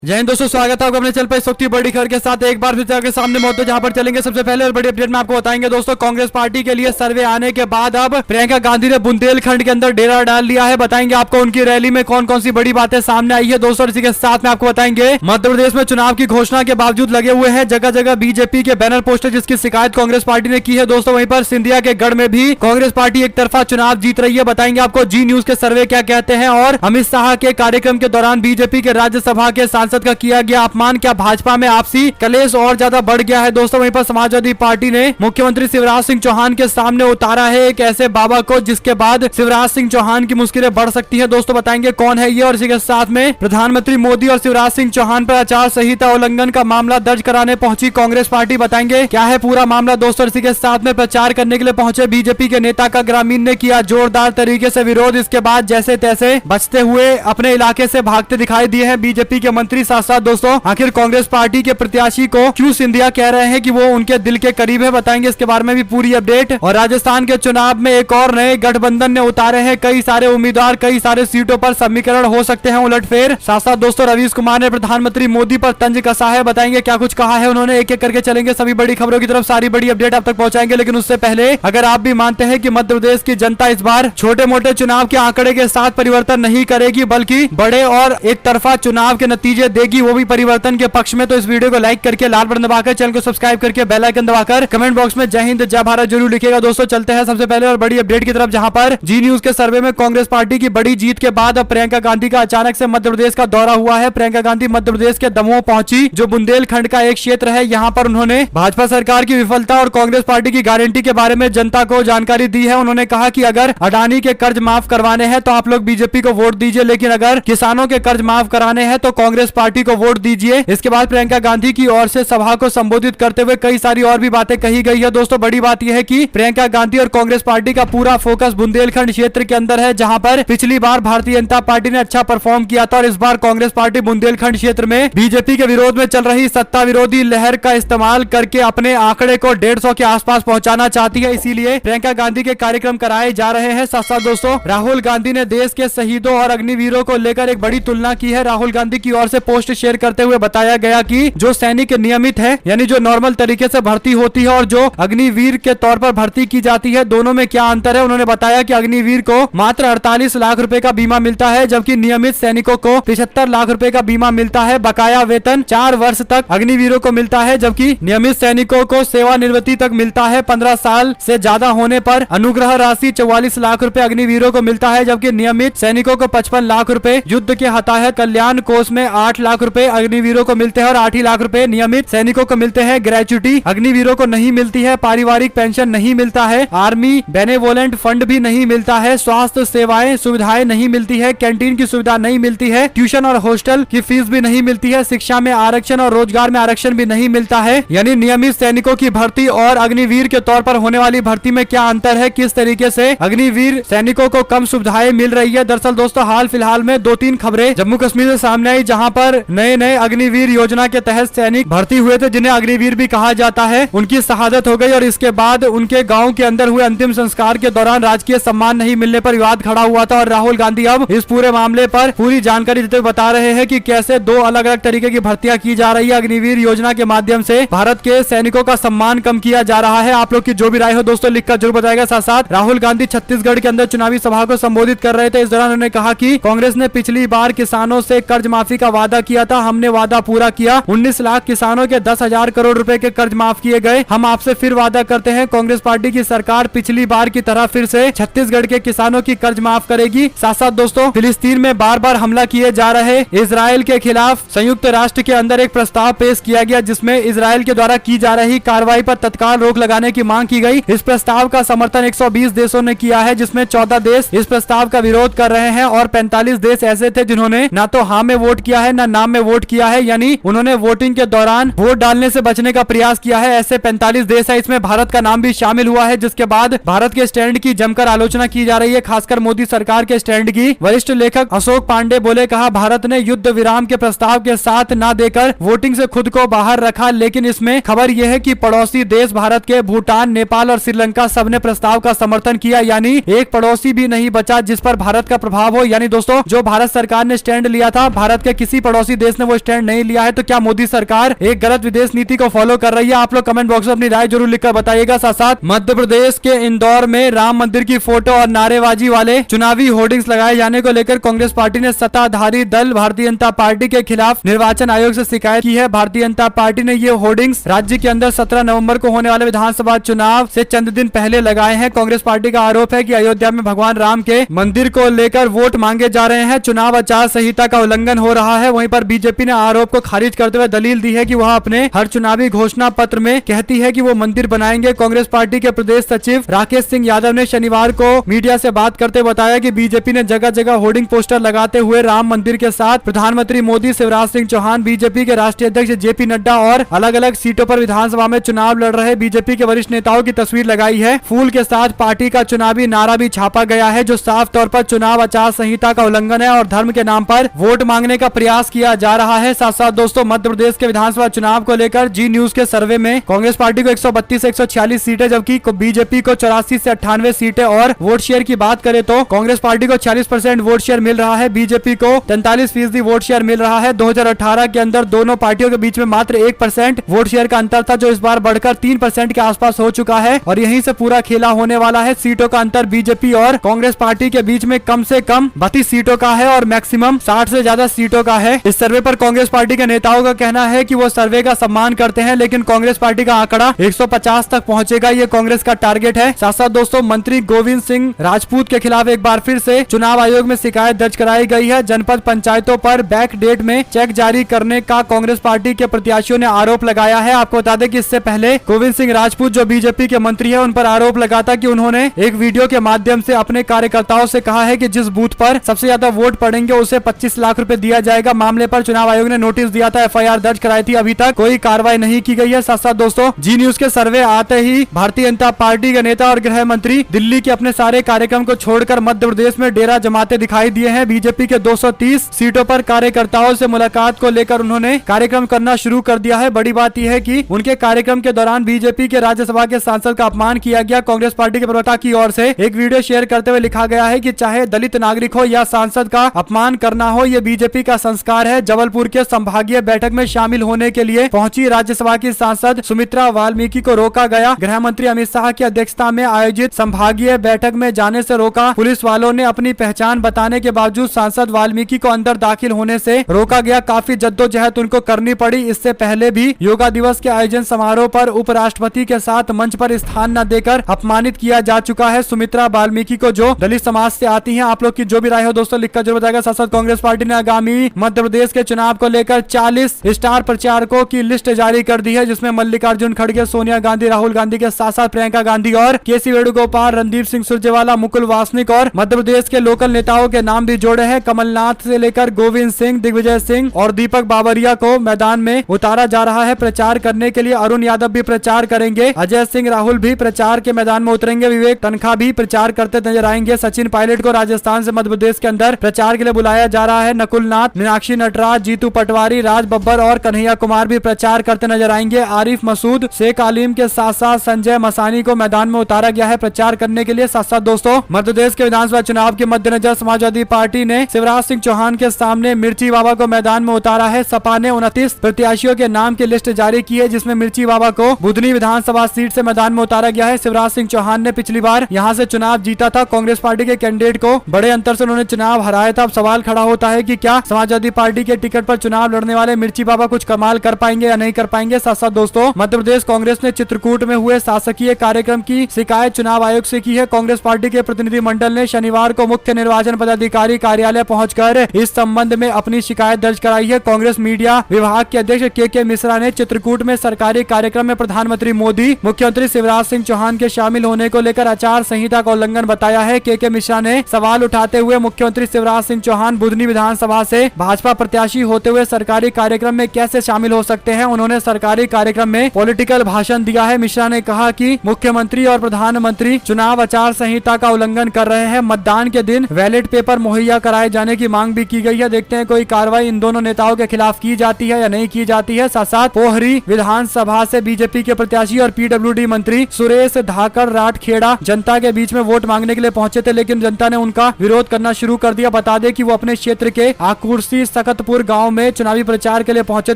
जय हिंद दोस्तों, स्वागत है आपको अपने चैनल पर इस वक्त की बड़ी खबर के साथ। एक बार फिर आपके सामने मौजूद जहां पर चलेंगे। सबसे पहले और बड़ी अपडेट में आपको बताएंगे दोस्तों, कांग्रेस पार्टी के लिए सर्वे आने के बाद अब प्रियंका गांधी ने बुंदेलखंड के अंदर डेरा डाल लिया है। बताएंगे आपको उनकी रैली में कौन कौन सी बड़ी बातें सामने आई है दोस्तों। इसी के साथ में आपको बताएंगे मध्य प्रदेश में चुनाव की घोषणा के बावजूद लगे हुए हैं जगह जगह बीजेपी के बैनर पोस्टर, जिसकी शिकायत कांग्रेस पार्टी ने की है दोस्तों। वहीं पर सिंधिया के गढ़ में भी कांग्रेस पार्टी एक तरफा चुनाव जीत रही है। बताएंगे आपको जी न्यूज के सर्वे क्या कहते हैं, और अमित शाह के कार्यक्रम के दौरान बीजेपी के राज्यसभा के सांसद का किया गया अपमान, क्या भाजपा में आपसी कलेश और ज्यादा बढ़ गया है दोस्तों। वहीं पर समाजवादी पार्टी ने मुख्यमंत्री शिवराज सिंह चौहान के सामने उतारा है एक ऐसे बाबा को जिसके बाद शिवराज सिंह चौहान की मुश्किलें बढ़ सकती है दोस्तों। बताएंगे कौन है ये, और इसी के साथ में प्रधानमंत्री मोदी और शिवराज सिंह चौहान पर आचार संहिता उल्लंघन का मामला दर्ज कराने पहुंची कांग्रेस पार्टी। बताएंगे क्या है पूरा मामला दोस्तों। इसी के साथ में प्रचार करने के लिए पहुंचे बीजेपी के नेता का ग्रामीण ने किया जोरदार तरीके से विरोध। इसके बाद जैसे तैसे बचते हुए अपने इलाके से भागते दिखाई दिए हैं बीजेपी के मंत्री। साथ साथ दोस्तों आखिर कांग्रेस पार्टी के प्रत्याशी को क्यों सिंधिया कह रहे हैं कि वो उनके दिल के करीब है, बताएंगे इसके बारे में भी पूरी अपडेट। और राजस्थान के चुनाव में एक और नए गठबंधन ने उतारे हैं कई सारे उम्मीदवार, कई सारे सीटों पर समीकरण हो सकते हैं उलटफेर। साथ साथ दोस्तों रवीश कुमार ने प्रधानमंत्री मोदी पर तंज कसा है। बताएंगे क्या कुछ कहा है उन्होंने, एक एक करके चलेंगे सभी बड़ी खबरों की तरफ, सारी बड़ी अपडेट आप तक पहुंचाएंगे। लेकिन उससे पहले अगर आप भी मानते हैं कि मध्य प्रदेश की जनता इस बार छोटे मोटे चुनाव के आंकड़े के साथ परिवर्तन नहीं करेगी बल्कि बड़े और एक तरफा चुनाव के नतीजे देगी, वो भी परिवर्तन के पक्ष में, तो इस वीडियो को लाइक करके लाल बटन दबाकर चैनल को सब्सक्राइब करके बेल आइकन दबाकर कमेंट बॉक्स में जय हिंद जय भारत जरूर लिखिएगा दोस्तों। चलते हैं सबसे पहले और बड़ी अपडेट की तरफ, जहां पर जी न्यूज के सर्वे में कांग्रेस पार्टी की बड़ी जीत के बाद अब प्रियंका गांधी का अचानक से मध्य प्रदेश का दौरा हुआ है। प्रियंका गांधी मध्य प्रदेश के दमोह पहुंची, जो बुंदेलखंड का एक क्षेत्र है। यहाँ पर उन्होंने भाजपा सरकार की विफलता और कांग्रेस पार्टी की गारंटी के बारे में जनता को जानकारी दी है। उन्होंने कहा कि अगर अडानी के कर्ज माफ करवाने हैं तो आप लोग बीजेपी को वोट दीजिए, लेकिन अगर किसानों के कर्ज माफ कराने हैं तो कांग्रेस पार्टी को वोट दीजिए। इसके बाद प्रियंका गांधी की ओर से सभा को संबोधित करते हुए कई सारी और भी बातें कही गई है दोस्तों। बड़ी बात यह है कि प्रियंका गांधी और कांग्रेस पार्टी का पूरा फोकस बुंदेलखंड क्षेत्र के अंदर है, जहां पर पिछली बार भारतीय जनता पार्टी ने अच्छा परफॉर्म किया था, और इस बार कांग्रेस पार्टी बुंदेलखंड क्षेत्र में बीजेपी के विरोध में चल रही सत्ता विरोधी लहर का इस्तेमाल करके अपने आंकड़े को 150 के आसपास पहुंचाना चाहती है। इसीलिए प्रियंका गांधी के कार्यक्रम कराए जा रहे हैं। साथ साथ दोस्तों राहुल गांधी ने देश के शहीदों और अग्निवीरों को लेकर एक बड़ी तुलना की है। राहुल गांधी की ओर से पोस्ट शेयर करते हुए बताया गया कि जो सैनिक नियमित है यानी जो नॉर्मल तरीके से भर्ती होती है और जो अग्निवीर के तौर पर भर्ती की जाती है, दोनों में क्या अंतर है। उन्होंने बताया कि अग्निवीर को मात्र 48 लाख रुपए का बीमा मिलता है, जबकि नियमित सैनिकों को 75 लाख रुपए का बीमा मिलता है। बकाया वेतन 4 वर्ष तक अग्निवीरों को मिलता है, जबकि नियमित सैनिकों को सेवानिवृत्ति तक मिलता है। 15 साल से ज्यादा होने पर अनुग्रह राशि 44 लाख रुपए अग्निवीरों को मिलता है, जबकि नियमित सैनिकों को 55 लाख रुपए। युद्ध के हताहत कल्याण कोष में 8 लाख रुपए अग्निवीरों को मिलते हैं और 8 ही लाख रुपए नियमित सैनिकों को मिलते हैं। ग्रेचुटी अग्निवीरों को नहीं मिलती है, पारिवारिक पेंशन नहीं मिलता है, आर्मी बेनेवोलेंट फंड भी नहीं मिलता है, स्वास्थ्य सेवाएं सुविधाएं नहीं मिलती है, कैंटीन की सुविधा नहीं मिलती है, ट्यूशन और हॉस्टल की फीस भी नहीं मिलती है, शिक्षा में आरक्षण और रोजगार में आरक्षण भी नहीं मिलता है। यानी नियमित सैनिकों की भर्ती और अग्निवीर के तौर पर होने वाली भर्ती में क्या अंतर है, किस तरीके से अग्निवीर सैनिकों को कम सुविधाएं मिल रही है। दरअसल दोस्तों हाल फिलहाल में 2-3 खबरें जम्मू कश्मीर से सामने आई, जहां पर नए अग्निवीर योजना के तहत सैनिक भर्ती हुए थे, जिन्हें अग्निवीर भी कहा जाता है, उनकी शहादत हो गई और इसके बाद उनके गांव के अंदर हुए अंतिम संस्कार के दौरान राजकीय सम्मान नहीं मिलने पर विवाद खड़ा हुआ था। और राहुल गांधी अब इस पूरे मामले पर पूरी जानकारी देते हुए बता रहे हैं कि कैसे 2 अलग अलग तरीके की भर्तियां की जा रही है। अग्निवीर योजना के माध्यम से भारत के सैनिकों का सम्मान कम किया जा रहा है। आप लोग की जो भी राय हो दोस्तों लिखकर जरूर बताएगा। साथ साथ राहुल गांधी छत्तीसगढ़ के अंदर चुनावी सभा को संबोधित कर रहे थे। इस दौरान उन्होंने कहा कि कांग्रेस ने पिछली बार किसानों से कर्ज माफी का वादा किया था, हमने वादा पूरा किया। 19 लाख किसानों के 10,000 करोड़ रुपए के कर्ज माफ किए गए। हम आपसे फिर वादा करते हैं, कांग्रेस पार्टी की सरकार पिछली बार की तरह फिर से छत्तीसगढ़ के किसानों की कर्ज माफ करेगी। साथ साथ दोस्तों फिलिस्तीन में बार बार हमला किए जा रहे इजराइल के खिलाफ संयुक्त राष्ट्र के अंदर एक प्रस्ताव पेश किया गया, जिसमें इजराइल के द्वारा की जा रही कार्रवाई पर तत्काल रोक लगाने की मांग की गई। इस प्रस्ताव का समर्थन 120 देशों ने किया है, जिसमें 14 देश इस प्रस्ताव का विरोध कर रहे हैं और 45 देश ऐसे थे जिन्होंने ना तो हाँ में वोट किया है, ना नाम में वोट किया है, यानी उन्होंने वोटिंग के दौरान वोट डालने से बचने का प्रयास किया है। ऐसे 45 देश है, इसमें भारत का नाम भी शामिल हुआ है, जिसके बाद भारत के स्टैंड की जमकर आलोचना की जा रही है, खासकर मोदी सरकार के स्टैंड की। वरिष्ठ लेखक अशोक पांडे बोले, कहा भारत ने युद्ध विराम के प्रस्ताव के साथ ना देकर वोटिंग से खुद को बाहर रखा, लेकिन इसमें खबर यह है कि पड़ोसी देश भारत के भूटान, नेपाल और श्रीलंका सबने प्रस्ताव का समर्थन किया, यानी एक पड़ोसी भी नहीं बचा जिस पर भारत का प्रभाव हो। यानी दोस्तों जो भारत सरकार ने स्टैंड लिया था, भारत के किसी पड़ोसी देश ने वो स्टैंड नहीं लिया है, तो क्या मोदी सरकार एक गलत विदेश नीति को फॉलो कर रही है? आप लोग कमेंट बॉक्स में अपनी राय जरूर लिखकर बताइएगा। साथ साथ मध्य प्रदेश के इंदौर में राम मंदिर की फोटो और नारेबाजी वाले चुनावी होर्डिंग्स लगाए जाने को लेकर कांग्रेस पार्टी ने सत्ताधारी दल भारतीय जनता पार्टी के खिलाफ निर्वाचन आयोग से शिकायत की है। भारतीय जनता पार्टी ने ये होर्डिंग्स राज्य के अंदर 17 नवंबर को होने वाले विधानसभा चुनाव से चंद दिन पहले लगाए हैं। कांग्रेस पार्टी का आरोप है कि अयोध्या में भगवान राम के मंदिर को लेकर वोट मांगे जा रहे हैं, चुनाव आचार संहिता का उल्लंघन हो रहा है। वहीं पर बीजेपी ने आरोप को खारिज करते हुए दलील दी है कि वह अपने हर चुनावी घोषणा पत्र में कहती है कि वो मंदिर बनाएंगे। कांग्रेस पार्टी के प्रदेश सचिव राकेश सिंह यादव ने शनिवार को मीडिया से बात करते बताया कि बीजेपी ने जगह जगह होर्डिंग पोस्टर लगाते हुए राम मंदिर के साथ प्रधानमंत्री मोदी, शिवराज सिंह चौहान, बीजेपी के राष्ट्रीय अध्यक्ष जेपी नड्डा और अलग अलग सीटों पर विधानसभा में चुनाव लड़ रहे बीजेपी के वरिष्ठ नेताओं की तस्वीर लगाई है। फूल के साथ पार्टी का चुनावी नारा भी छापा गया है, जो साफ तौर पर चुनाव आचार संहिता का उल्लंघन है और धर्म के नाम पर वोट मांगने का प्रयास किया जा रहा है। साथ साथ दोस्तों, मध्य प्रदेश के विधानसभा चुनाव को लेकर जी न्यूज के सर्वे में कांग्रेस पार्टी को 132 से 146 सीटें, जबकि बीजेपी को 84 से 98 सीटें और वोट शेयर की बात करें तो कांग्रेस पार्टी को 40% वोट शेयर मिल रहा है, बीजेपी को 43% वोट शेयर मिल रहा है। 2018 के अंदर दोनों पार्टियों के बीच में मात्र 1% वोट शेयर का अंतर था, जो इस बार बढ़कर 3% के आसपास हो चुका है और यहीं से पूरा खेला होने वाला है। सीटों का अंतर बीजेपी और कांग्रेस पार्टी के बीच में कम से कम 32 सीटों का है और मैक्सिमम 60 से ज्यादा सीटों का है। इस सर्वे पर कांग्रेस पार्टी के नेताओं का कहना है कि वो सर्वे का सम्मान करते हैं, लेकिन कांग्रेस पार्टी का आंकड़ा 150 तक पहुंचेगा, ये कांग्रेस का टारगेट है। साथ साथ दोस्तों, मंत्री गोविंद सिंह राजपूत के खिलाफ एक बार फिर से चुनाव आयोग में शिकायत दर्ज कराई गई है। जनपद पंचायतों पर बैक डेट में चेक जारी करने का कांग्रेस पार्टी के प्रत्याशियों ने आरोप लगाया है। आपको बता दें कि इससे पहले गोविंद सिंह राजपूत, जो बीजेपी के मंत्री है, उन पर आरोप लगा था कि उन्होंने एक वीडियो के माध्यम से अपने कार्यकर्ताओं से कहा है कि जिस बूथ पर सबसे ज्यादा वोट पड़ेंगे उसे 25 लाख रुपए दिया जाएगा। मामले पर चुनाव आयोग ने नोटिस दिया था, FIR दर्ज कराई थी, अभी तक कोई कार्रवाई नहीं की गई है। साथ साथ दोस्तों, जी न्यूज के सर्वे आते ही भारतीय जनता पार्टी के नेता और गृह मंत्री दिल्ली के अपने सारे कार्यक्रम को छोड़कर मध्य प्रदेश में डेरा जमाते दिखाई दिए हैं। बीजेपी के 230 सीटों पर कार्यकर्ताओं से मुलाकात को लेकर उन्होंने कार्यक्रम करना शुरू कर दिया है। बड़ी बात यह है कि उनके कार्यक्रम के दौरान बीजेपी के राज्यसभा के सांसद का अपमान किया गया। कांग्रेस पार्टी के प्रवक्ता की ओर से एक वीडियो शेयर करते हुए लिखा गया है कि चाहे दलित नागरिक हो या सांसद का अपमान करना हो, ये बीजेपी का संस्कार है। जबलपुर के संभागीय बैठक में शामिल होने के लिए पहुंची राज्यसभा की सांसद सुमित्रा वाल्मीकि को रोका गया। गृह मंत्री अमित शाह की अध्यक्षता में आयोजित संभागीय बैठक में जाने से रोका। पुलिस वालों ने अपनी पहचान बताने के बावजूद सांसद वाल्मीकि को अंदर दाखिल होने से रोका गया। काफी जद्दोजहद उनको करनी पड़ी। इससे पहले भी योगा दिवस के आयोजन समारोह पर उपराष्ट्रपति के साथ मंच पर स्थान न देकर अपमानित किया जा चुका है सुमित्रा वाल्मीकि को, जो दलित समाज से आती हैं। आप लोग की जो भी राय हो दोस्तों लिखकर जरूर बताएगा। साथ साथ कांग्रेस पार्टी ने आगामी मध्य प्रदेश के चुनाव को लेकर 40 स्टार प्रचारकों की लिस्ट जारी कर दी है, जिसमें मल्लिकार्जुन खड़गे, सोनिया गांधी, राहुल गांधी के साथ साथ प्रियंका गांधी और केसी वेणुगोपाल, रणदीप सिंह सुरजेवाला, मुकुल वासनिक और मध्य प्रदेश के लोकल नेताओं के नाम भी जोड़े हैं। कमलनाथ से लेकर गोविंद सिंह, दिग्विजय सिंह और दीपक बाबरिया को मैदान में उतारा जा रहा है प्रचार करने के लिए। अरुण यादव भी प्रचार करेंगे। अजय सिंह राहुल भी प्रचार के मैदान में उतरेंगे। विवेक तनखा भी प्रचार करते नजर आएंगे। सचिन पायलट को राजस्थान से मध्य प्रदेश के अंदर प्रचार के लिए बुलाया जा रहा है। नकुल नाथ, मीनाक्षी नटराज, जीतू पटवारी, राज बब्बर और कन्हैया कुमार भी प्रचार करते नजर आएंगे। आरिफ मसूद, शेख आलिम के साथ साथ संजय मसानी को मैदान में उतारा गया है प्रचार करने के लिए। साथ साथ दोस्तों, मध्य प्रदेश के विधानसभा चुनाव के मद्देनजर समाजवादी पार्टी ने शिवराज सिंह चौहान के सामने मिर्ची बाबा को मैदान में उतारा है। सपा ने 29 प्रत्याशियों के नाम की लिस्ट जारी की है, जिसमें मिर्ची बाबा को बुधनी विधानसभा सीट से मैदान में उतारा गया है। शिवराज सिंह चौहान ने पिछली बार यहां से चुनाव जीता था। कांग्रेस पार्टी के कैंडिडेट को बड़े अंतर से उन्होंने चुनाव हराया था। अब सवाल खड़ा होता है कि क्या समाजवादी पार्टी के टिकट पर चुनाव लड़ने वाले मिर्ची बाबा कुछ कमाल कर पाएंगे या नहीं कर पाएंगे। साथ साथ दोस्तों, मध्य प्रदेश कांग्रेस ने चित्रकूट में हुए शासकीय कार्यक्रम की शिकायत चुनाव आयोग से की है। कांग्रेस पार्टी के प्रतिनिधि मंडल ने शनिवार को मुख्य निर्वाचन पदाधिकारी कार्यालय पहुंचकर इस संबंध में अपनी शिकायत दर्ज कराई है। कांग्रेस मीडिया विभाग के अध्यक्ष के मिश्रा ने चित्रकूट में सरकारी कार्यक्रम में प्रधानमंत्री मोदी, मुख्यमंत्री शिवराज सिंह चौहान के शामिल होने को लेकर आचार संहिता का उल्लंघन बताया है। के मिश्रा ने सवाल उठाते हुए मुख्यमंत्री शिवराज सिंह चौहान बुधनी विधानसभा से भाजपा प्रत्याशी होते हुए सरकारी कार्यक्रम में कैसे शामिल हो सकते हैं। उन्होंने सरकारी कार्यक्रम में पॉलिटिकल भाषण दिया है। मिश्रा ने कहा कि मुख्यमंत्री और प्रधानमंत्री चुनाव आचार संहिता का उल्लंघन कर रहे हैं। मतदान के दिन बैलेट पेपर मुहैया कराए जाने की मांग भी की गई है। देखते हैं कोई कार्रवाई इन दोनों नेताओं के खिलाफ की जाती है या नहीं की जाती है। साथ साथ पोहरी विधानसभा से बीजेपी के प्रत्याशी और PWD मंत्री सुरेश धाकड़ राठखेड़ा जनता के बीच में वोट मांगने के लिए पहुंचे थे, लेकिन जनता ने उनका विरोध करना शुरू कर दिया। बता दें कि वो अपने क्षेत्र के आकुर्सी सकतपुर गांव में चुनावी प्रचार के लिए पहुंचे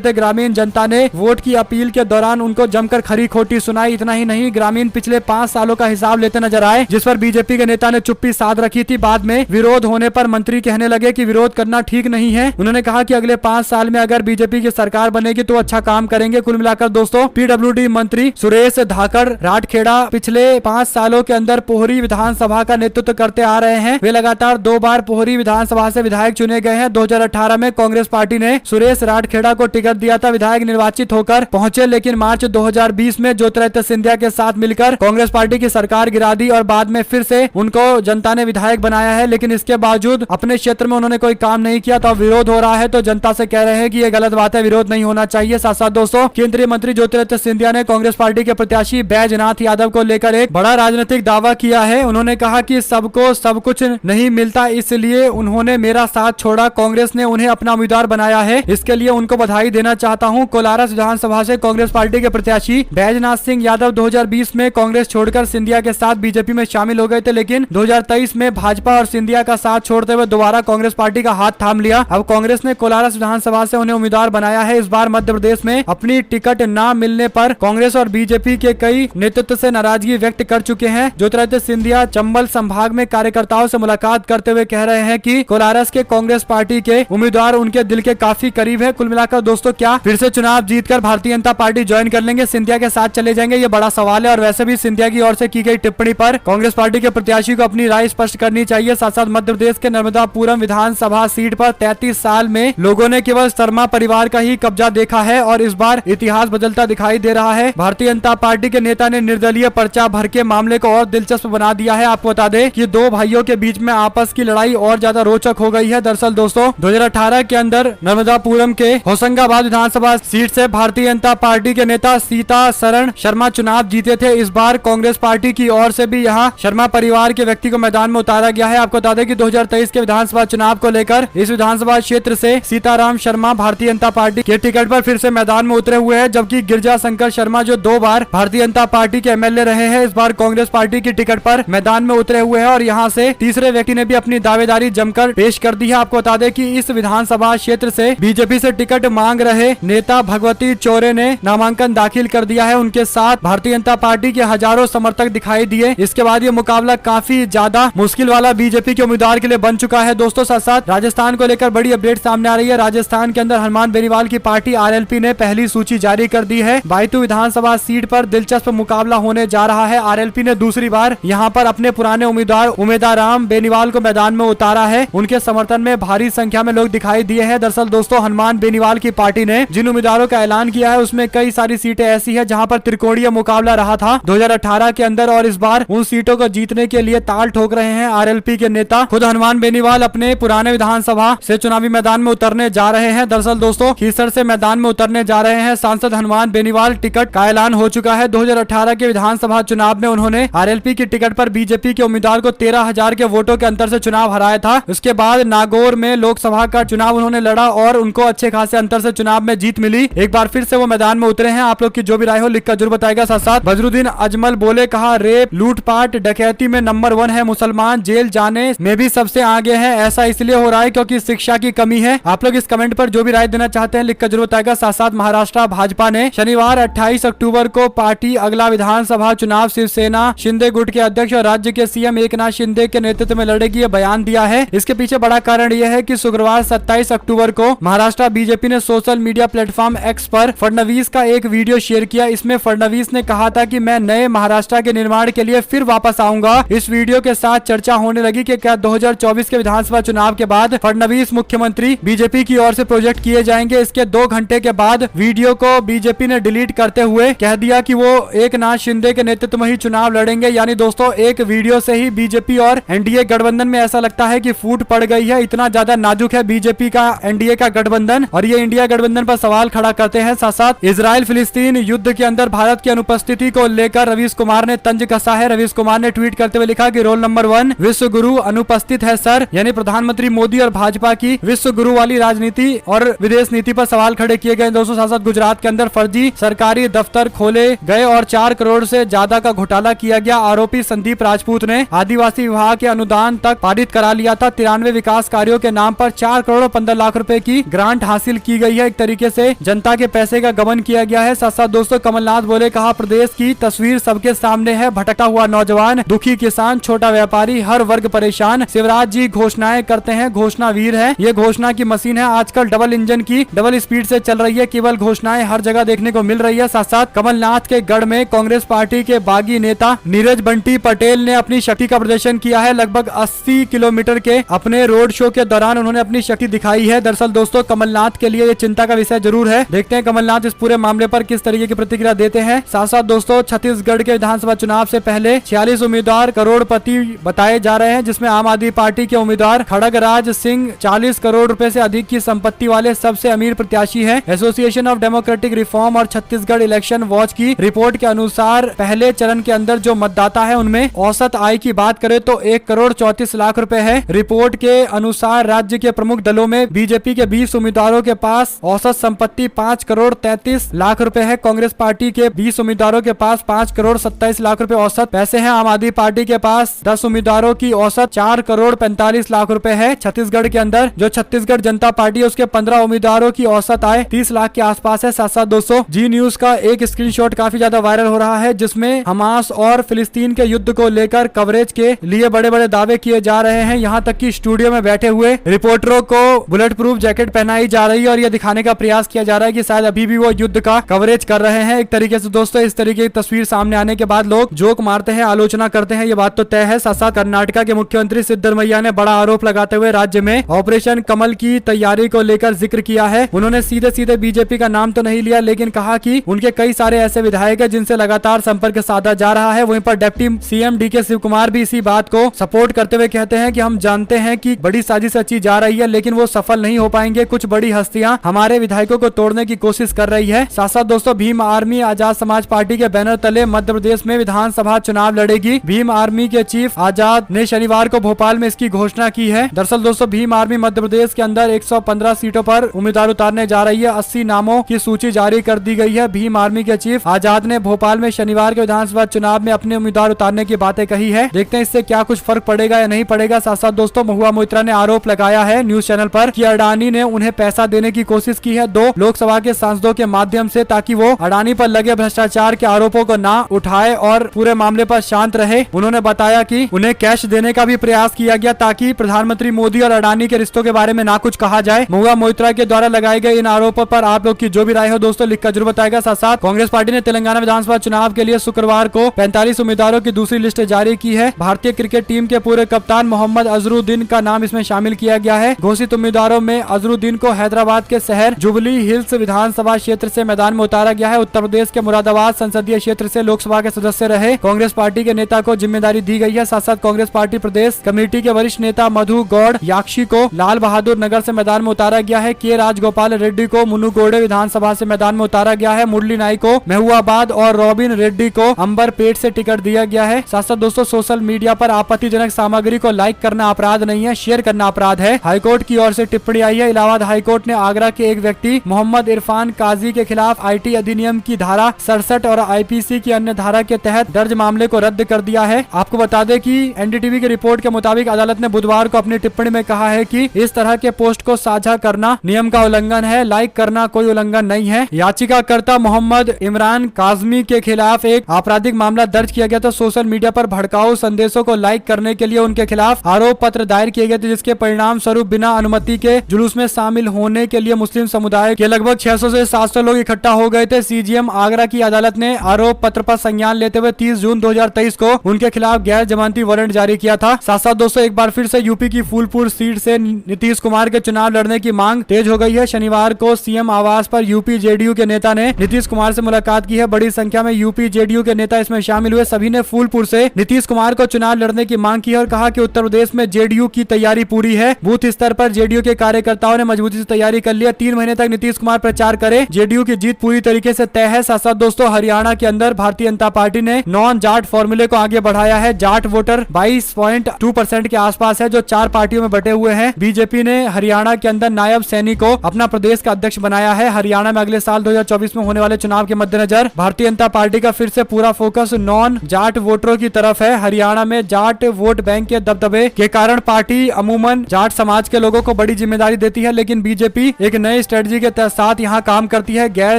थे। ग्रामीण जनता ने वोट की अपील के दौरान उनको जमकर खरी खोटी सुनाई। इतना ही नहीं, ग्रामीण पिछले 5 सालों का हिसाब लेते नजर आए, जिस पर बीजेपी के नेता ने चुप्पी साध रखी थी। बाद में विरोध होने पर मंत्री कहने लगे कि विरोध करना ठीक नहीं है। उन्होंने कहा कि अगले 5 साल में अगर बीजेपी की सरकार बनेगी तो अच्छा काम करेंगे। कुल मिलाकर दोस्तों, पीडब्ल्यूडी मंत्री सुरेश धाकड़ राठखेड़ा पिछले 5 सालों के अंदर पोहरी विधानसभा का नेतृत्व करते आ रहे हैं। वे लगातार 2 बार पोहरी विधानसभा से विधायक चुने गए हैं। 2018 में कांग्रेस पार्टी ने सुरेश राठखेड़ा को टिकट दिया था, विधायक निर्वाचित होकर पहुंचे, लेकिन मार्च 2020 में ज्योतिरादित्य सिंधिया के साथ मिलकर कांग्रेस पार्टी की सरकार गिरा दी और बाद में फिर से उनको जनता ने विधायक बनाया है। लेकिन इसके बावजूद अपने क्षेत्र में उन्होंने कोई काम नहीं किया, तो अब विरोध हो रहा है। तो जनता से कह रहे हैं कि ये गलत बात है, विरोध नहीं होना चाहिए। साथ साथ दोस्तों, केंद्रीय मंत्री ज्योतिरादित्य सिंधिया ने कांग्रेस पार्टी के प्रत्याशी बैजनाथ यादव को लेकर एक बड़ा राजनीतिक दावा किया है। उन्होंने कहा कि सबको सब कुछ नहीं मिलता, इसलिए उन्होंने मेरा साथ छोड़ा, कांग्रेस ने उन्हें अपना उम्मीदवार बनाया है, इसके लिए उनको बधाई देना चाहता हूं। कोलारस विधानसभा से कांग्रेस पार्टी के प्रत्याशी बैजनाथ सिंह यादव 2020 में कांग्रेस छोड़कर सिंधिया के साथ बीजेपी में शामिल हो गए थे, लेकिन 2023 में भाजपा और सिंधिया का साथ छोड़ते हुए दोबारा कांग्रेस पार्टी का हाथ थाम लिया। अब कांग्रेस ने कोलारस विधानसभा से उन्हें उम्मीदवार बनाया है। इस बार मध्य प्रदेश में अपनी टिकट न मिलने पर कांग्रेस और बीजेपी के कई नेतृत्व से नाराजगी व्यक्त कर चुके हैं। ज्योतिरादित्य सिंधिया चंबल संभाग में कार्यकर्ताओं से मुलाकात करते हुए कह रहे हैं कि कोलारस के कांग्रेस पार्टी के उम्मीदवार उनके दिल के काफी करीब है। कुल मिलाकर दोस्तों, क्या फिर से चुनाव जीतकर भारतीय जनता पार्टी ज्वाइन कर लेंगे, सिंधिया के साथ चले जाएंगे, ये बड़ा सवाल है। और वैसे भी सिंधिया की ओर से की गई टिप्पणी पर कांग्रेस पार्टी के प्रत्याशी को अपनी राय स्पष्ट करनी चाहिए। साथ साथ मध्य प्रदेश के नर्मदापुरम विधानसभा सीट पर 33 साल में लोगों ने केवल शर्मा परिवार का ही कब्जा देखा है और इस बार इतिहास बदलता दिखाई दे रहा है। भारतीय जनता पार्टी के नेता ने निर्दलीय पर्चा भर के मामले को और दिलचस्प बना दिया है। आपको बता दें कि 2 भाइयों के बीच में आपस की लड़ाई और ज्यादा रोचक हो गई है। दरअसल दोस्तों, 2018 के अंदर नर्मदापुरम के होशंगाबाद विधानसभा सीट से भारतीय जनता पार्टी के नेता सीता शरण शर्मा चुनाव जीते थे। इस बार कांग्रेस पार्टी की ओर से भी यहां शर्मा परिवार के व्यक्ति को मैदान में उतारा गया है। आपको बता दें कि 2023 के विधानसभा चुनाव को लेकर इस विधानसभा क्षेत्र से सीताराम शर्मा भारतीय जनता पार्टी के टिकट पर फिर से मैदान में उतरे हुए हैं, जबकि गिरजा शंकर शर्मा जो 2 बार भारतीय जनता पार्टी के एमएलए रहे हैं, इस बार कांग्रेस पार्टी की टिकट पर मैदान में उतरे हुए हैं और यहां से तीसरे व्यक्ति ने भी अपनी दावेदारी जमकर पेश कर दी है। आपको बता दें कि इस विधानसभा क्षेत्र से बीजेपी से टिकट मांग रहे नेता भगवती चौरे ने नामांकन दाखिल कर दिया है। उनके साथ भारतीय जनता पार्टी के हजारों समर्थक दिखाई दिए। इसके बाद ये मुकाबला काफी ज्यादा मुश्किल वाला बीजेपी के उम्मीदवार के लिए बन चुका है। दोस्तों, साथ साथ राजस्थान को लेकर बड़ी अपडेट सामने आ रही है। राजस्थान के अंदर हनुमान बेनीवाल की पार्टी आरएलपी ने पहली सूची जारी कर दी है। बायतू विधानसभा सीट पर दिलचस्प मुकाबला होने जा रहा है। आरएलपी ने दूसरी बार यहां पर अपने पुराने उम्मीदवार उमेदाराम बेनीवाल को मैदान में उतारा है। उनके समर्थन में भारी संख्या में लोग दिखाई दिए हैं। दरअसल दोस्तों, हनुमान बेनीवाल की पार्टी ने जिन उम्मीदवारों का ऐलान किया है उसमें कई सारी सीटें ऐसी है जहां पर त्रिकोणीय मुकाबला रहा था 2018 के अंदर और इस बार उन सीटों को जीतने के लिए ताल ठोक रहे हैं आरएलपी के नेता। खुद हनुमान बेनीवाल अपने पुराने विधानसभा से चुनावी मैदान में उतरने जा रहे हैं। दरअसल दोस्तों, खीसर से मैदान में उतरने जा रहे हैं सांसद हनुमान बेनीवाल। टिकट का ऐलान हो चुका है। 2018 के विधानसभा चुनाव में उन्होंने आरएलपी की टिकट पर बीजेपी के उम्मीदवार को 13,000 के वोटों के अंतर से चुनाव हराया था। उसके बाद नागौर में लोकसभा का चुनाव उन्होंने लड़ा और उनको अच्छे खासे अंतर से चुनाव में जीत मिली। एक बार फिर से वो मैदान में उतरे हैं। आप लोग की जो भी राय हो लिखकर जरूर बताएगा। साथ साथ बजरुद्दीन अजमल बोले, कहा रेप लूटपाट डकैती में नंबर 1 है, मुसलमान जेल जाने में भी सबसे आगे है। ऐसा इसलिए हो रहा है क्योंकि शिक्षा की कमी है। आप लोग इस कमेंट पर जो भी राय देना चाहते हैं लिखकर जरूर बताएगा। साथ साथ महाराष्ट्र भाजपा ने शनिवार 28 अक्टूबर को पार्टी अगला विधानसभा चुनाव शिवसेना शिंदे गुट के अध्यक्ष और राज्य के सीएम एकनाथ शिंदे के नेतृत्व में लड़ेगी, ये बयान दिया है। इसके पीछे बड़ा कारण यह है कि शुक्रवार 27 अक्टूबर को महाराष्ट्र बीजेपी ने सोशल मीडिया प्लेटफॉर्म एक्स पर फडणवीस का एक वीडियो शेयर किया। इसमें फडणवीस ने कहा था कि मैं नए महाराष्ट्र के निर्माण के लिए फिर वापस आऊंगा। इस वीडियो के साथ चर्चा होने लगी कि क्या 2024 के विधानसभा चुनाव के बाद फडणवीस मुख्यमंत्री बीजेपी की ओर से प्रोजेक्ट किए जाएंगे। इसके 2 घंटे के बाद वीडियो को बीजेपी ने डिलीट करते हुए कह दिया कि वो एकनाथ शिंदे के नेतृत्व में ही चुनाव लड़ेंगे। यानी दोस्तों, एक वीडियो से ही बीजेपी और एनडीए गठबंधन में ऐसा लगता है कि फूट पड़ गई है। इतना ज्यादा नाजुक है बीजेपी का एनडीए का गठबंधन और ये इंडिया गठबंधन पर सवाल खड़ा करते हैं। साथ साथ इजराइल फिलिस्तीन युद्ध के अंदर भारत की अनुपस्थिति को लेकर रवीश कुमार ने तंज कसा है। रवीश कुमार ने ट्वीट करते हुए लिखा कि रोल नंबर 1 विश्व गुरु अनुपस्थित है सर। यानी प्रधानमंत्री मोदी और भाजपा की विश्व गुरु वाली राजनीति और विदेश नीति पर सवाल खड़े किए गए। दोस्तों, साथ साथ गुजरात के अंदर फर्जी सरकारी दफ्तर खोले गए और 4 करोड़ से ज्यादा का घोटाला किया गया। आरोपी संदीप राजपूत ने आदिवासी विभाग के अनुदान तक पारित करा लिया था। 93 विकास कार्यों के नाम पर 4 करोड़ 15 लाख रुपए की ग्रांट हासिल की गई है। एक तरीके से जनता के पैसे का गबन किया गया है। साथ साथ दोस्तों कमलनाथ बोले, कहा प्रदेश की तस्वीर सबके सामने है, भटका हुआ नौजवान, दुखी किसान, छोटा व्यापारी, हर वर्ग परेशान। शिवराज जी घोषणाएं करते हैं, घोषणा वीर है, ये घोषणा की मशीन है। आजकल डबल इंजन की डबल स्पीड से चल रही है, केवल घोषणाएं हर जगह देखने को मिल रही है। साथ साथ कमलनाथ के गढ़ में कांग्रेस पार्टी के बागी नेता नीरज बंटी पटेल ने अपनी शक्ति का प्रदर्शन किया है। लगभग 80 किलोमीटर के अपने रोड शो के दौरान उन्होंने अपनी शक्ति दिखाई है। दरअसल दोस्तों कमलनाथ के लिए ये चिंता का विषय जरूर है। देखते हैं कमलनाथ इस पूरे मामले पर किस तरीके की प्रतिक्रिया देते हैं। साथ साथ दोस्तों छत्तीसगढ़ के विधानसभा चुनाव से पहले 46 उम्मीदवार करोड़पति बताए जा रहे हैं, जिसमें आम आदमी पार्टी के उम्मीदवार खड़गराज सिंह 40 करोड़ रुपए से अधिक की संपत्ति वाले सबसे अमीर प्रत्याशी है। एसोसिएशन ऑफ डेमोक्रेटिक रिफॉर्म और छत्तीसगढ़ इलेक्शन वॉच की रिपोर्ट के अनुसार पहले चरण के अंदर जो मतदाता है उनमें औसत आय की बात करें तो 1 करोड़ 34 लाख रुपए है। रिपोर्ट के अनुसार राज्य के प्रमुख दलों में बीजेपी के 20 उम्मीदवारों के पास औसत संपत्ति 5 करोड़ 33 लाख रुपए है। कांग्रेस पार्टी के 20 उम्मीदवारों के पास 5 करोड़ 27 लाख रुपए औसत पैसे हैं। आम आदमी पार्टी के पास 10 उम्मीदवारों की औसत 4 करोड़ 45 लाख रुपए है। छत्तीसगढ़ के अंदर जो छत्तीसगढ़ जनता पार्टी है उसके 15 उम्मीदवारों की औसत आय 30 लाख के आसपास है। साथ साथ दोस्तों जी न्यूज का एक स्क्रीनशॉट काफी ज्यादा वायरल हो रहा है, जिसमें हमास और फिलिस्तीन के युद्ध को लेकर कवरेज के लिए बड़े बड़े दावे किए जा रहे हैं। यहाँ तक कि स्टूडियो में बैठे हुए रिपोर्टरों को बुलेट प्रूफ जैकेट पहनाई जा रही है और यह दिखाने का प्रयास किया जा रहा है कि शायद अभी भी वो युद्ध का कवरेज कर रहे हैं। एक तरीके से दोस्तों इस तरीके की तस्वीर सामने आने के बाद लोग जोक मारते हैं, आलोचना करते हैं, ये बात तो तय है। साथ साथ कर्नाटका के मुख्यमंत्री सिद्धरमैया ने बड़ा आरोप लगाते हुए राज्य में ऑपरेशन कमल की तैयारी को लेकर जिक्र किया है। उन्होंने सीधे सीधे बीजेपी का नाम तो नहीं लिया, लेकिन कहा कि उनके कई सारे ऐसे विधायक हैं जिनसे लगातार संपर्क साधा जा रहा है। वहीं पर deputy CM DK Shivakumar भी इसी बात को सपोर्ट करते हुए कहते हैं कि हम जानते हैं कि बड़ी साजिश रची जा रही है, लेकिन वो सफल नहीं हो पाएंगे। कुछ बड़ी हस्तियां हमारे विधायकों को तोड़ने की कोशिश कर रही है। साथ साथ दोस्तों भीम आर्मी आजाद समाज पार्टी के बैनर तले मध्य प्रदेश में विधानसभा चुनाव लड़ेगी। भीम आर्मी के चीफ आजाद ने शनिवार को भोपाल में इसकी घोषणा की है। दरअसल दोस्तों भीम आर्मी मध्य प्रदेश के अंदर 115 सीटों पर उम्मीदवार उतारने जा रही है। 80 नामों की सूची जारी कर दी गई है। भीम आर्मी के चीफ आजाद ने भोपाल में शनिवार के विधानसभा चुनाव में अपने उम्मीदवार उतारने की बातें कही है। देखते हैं इससे क्या कुछ फर्क पड़ेगा या नहीं पड़ेगा। साथ साथ दोस्तों महुआ मोइत्रा ने आरोप लगाया है न्यूज चैनल पर कि अडानी ने उन्हें पैसा देने की कोशिश की है 2 लोकसभा के सांसदों के माध्यम से, ताकि वो अडानी पर लगे भ्रष्टाचार के आरोपों को ना उठाए और पूरे मामले पर शांत रहे। उन्होंने बताया कि उन्हें कैश देने का भी प्रयास किया गया ताकि प्रधानमंत्री मोदी और अडानी के रिश्तों के बारे में ना कुछ कहा जाए। महुआ मोइत्रा के द्वारा लगाए गए इन आरोपों पर आप लोग की जो भी राय हो दोस्तों लिखकर जरूर बताएगा। साथ साथ कांग्रेस पार्टी ने तेलंगाना विधानसभा चुनाव के लिए शुक्रवार को 45 उम्मीदवारों की दूसरी लिस्ट जारी की है। भारतीय क्रिकेट टीम के पूरे कप्तान मोहम्मद अजरुद्दीन का नाम इसमें शामिल किया गया है। घोषित उम्मीदवारों में अजरुद्दीन को हैदराबाद के शहर जुबली हिल्स विधानसभा क्षेत्र से मैदान में उतारा गया है। उत्तर प्रदेश के मुरादाबाद संसदीय क्षेत्र से लोकसभा के सदस्य रहे कांग्रेस पार्टी के नेता को जिम्मेदारी दी गई है। साथ साथ कांग्रेस पार्टी प्रदेश कमेटी के वरिष्ठ नेता मधु गौड़ याक्षी को लाल बहादुर नगर से मैदान में उतारा गया है। के राजगोपाल रेड्डी को मुनुगोडे विधानसभा से मैदान में उतारा गया है। मुरली नाई को महुआबाद और रॉबिन रेड्डी को अंबरपेट से टिकट दिया गया है। साथ साथ दोस्तों सोशल मीडिया पर आपत्तिजनक सामग्री को लाइक करना अपराध नहीं है, शेयर करना अपराध है। हाईकोर्ट की ओर से टिप्पणी आई है। इलाहाबाद हाईकोर्ट ने आगरा के एक व्यक्ति मोहम्मद इरफान काजी के खिलाफ आईटी अधिनियम की धारा 67 और आईपीसी की अन्य धारा के तहत दर्ज मामले को रद्द कर दिया है। आपको बता दें कि एनडीटीवी की रिपोर्ट के मुताबिक अदालत ने बुधवार को अपनी टिप्पणी में कहा है कि इस तरह के पोस्ट को साझा करना नियम का उल्लंघन है, लाइक करना कोई उल्लंघन नहीं है। याचिकाकर्ता मोहम्मद इमरान काजमी के खिलाफ एक आपराधिक मामला दर्ज किया गया था। सोशल मीडिया पर भड़काऊ संदेशों को लाइक करने के लिए उनके खिलाफ आरोप पत्र दायर किए गए थे, जिसके परिणाम स्वरूप बिना अनुमति के जुलूस में शामिल होने के लिए मुस्लिम समुदाय के लगभग 600 से 700 लोग इकट्ठा हो गए थे। सीजीएम आगरा की अदालत ने आरोप पत्र पर संज्ञान लेते हुए 30 जून 2023 को उनके खिलाफ गैर जमानती वारंट जारी किया था। साथ साथ दोस्तों एक बार फिर से यूपी की फूलपुर सीट से नीतीश कुमार के चुनाव लड़ने की मांग तेज हो गई है। शनिवार को सीएम आवास पर यूपी जेडीयू के नेता ने नीतीश कुमार से मुलाकात की है। बड़ी संख्या में यूपी जेडीयू के नेता इसमें शामिल हुए। सभी ने फूलपुर से नीतीश कुमार को चुनाव लड़ने की मांग की और कहा कि उत्तर प्रदेश में जेडीयू की तैयारी पूरी है। बूथ स्तर पर जेडीयू के कार्यकर्ताओं ने मजबूती से तैयारी कर लिया। 3 महीने तक नीतीश कुमार प्रचार करे, जेडीयू की जीत पूरी तरीके से तय है। साथ साथ दोस्तों हरियाणा के अंदर भारतीय जनता पार्टी ने नॉन जाट फॉर्मूले को आगे बढ़ाया है। जाट वोटर 22.2% के आसपास है, जो 4 पार्टियों में बटे हुए हैं। बीजेपी ने हरियाणा के अंदर नायब सैनी को अपना प्रदेश का अध्यक्ष बनाया है। हरियाणा में अगले साल 2024 में होने वाले चुनाव के मद्देनजर भारतीय जनता पार्टी का फिर से पूरा फोकस नॉन जाट वोटरों की तरफ है। हरियाणा में जाट वोट बैंक के दबदबे के कारण पार्टी अमूमन जाट समाज के लोगों को बड़ी जिम्मेदारी देती है, लेकिन बीजेपी एक नई स्ट्रेटजी के साथ यहाँ काम करती है। गैर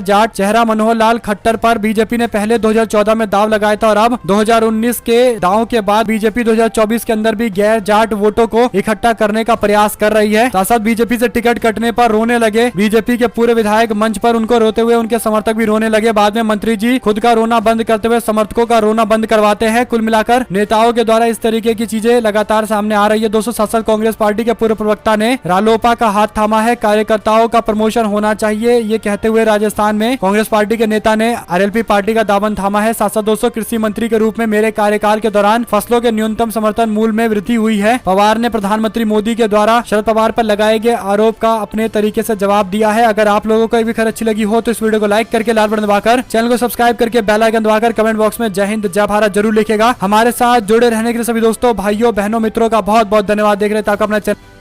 जाट चेहरा मनोहर लाल खट्टर पर बीजेपी ने पहले 2014 में दाव लगाया था और अब 2019 के दाव के बाद बीजेपी 2024 के अंदर भी गैर जाट वोटों को इकट्ठा करने का प्रयास कर रही है। साथ साथ बीजेपी से टिकट कटने पर रोने लगे बीजेपी के पूरे विधायक मंच पर उनको रोते हुए उनके समर्थक भी रोने लगे। बाद में मंत्री जी खुद का रोना बंद करते हुए समर्थकों का रोना बंद करवाते हैं। कुल मिलाकर नेताओं के द्वारा इस तरीके की चीजें लगातार सामने आ रही है। दोस्तों, साथ कांग्रेस पार्टी के पूर्व प्रवक्ता ने रालोपा का हाथ थामा है, कार्यकर्ताओं का प्रमोशन होना चाहिए, ये कहते हुए राजस्थान में कांग्रेस पार्टी के नेता ने आरएलपी पार्टी का दामन थामा है। साथ साथ दोस्तों, कृषि मंत्री के रूप में मेरे कार्यकाल के दौरान फसलों के न्यूनतम समर्थन मूल्य में वृद्धि हुई है। पवार ने प्रधानमंत्री मोदी के द्वारा शरद पवार पर लगाए गए आरोप का अपने तरीके से जवाब दिया है। अगर आप लोगों को भी खबर अच्छी लगी हो तो इस वीडियो को लाइक करके लाल बटन दबाकर चैनल को सब्सक्राइब करके बेल आइकन दबाकर कमेंट बॉक्स में जय हिंद जय भारत जरूर लिखेगा। हमारे साथ जुड़े रहने के लिए सभी दोस्तों, भाइयों, बहनों, मित्रों का बहुत बहुत धन्यवाद। देख रहे थे आपका अपना चैनल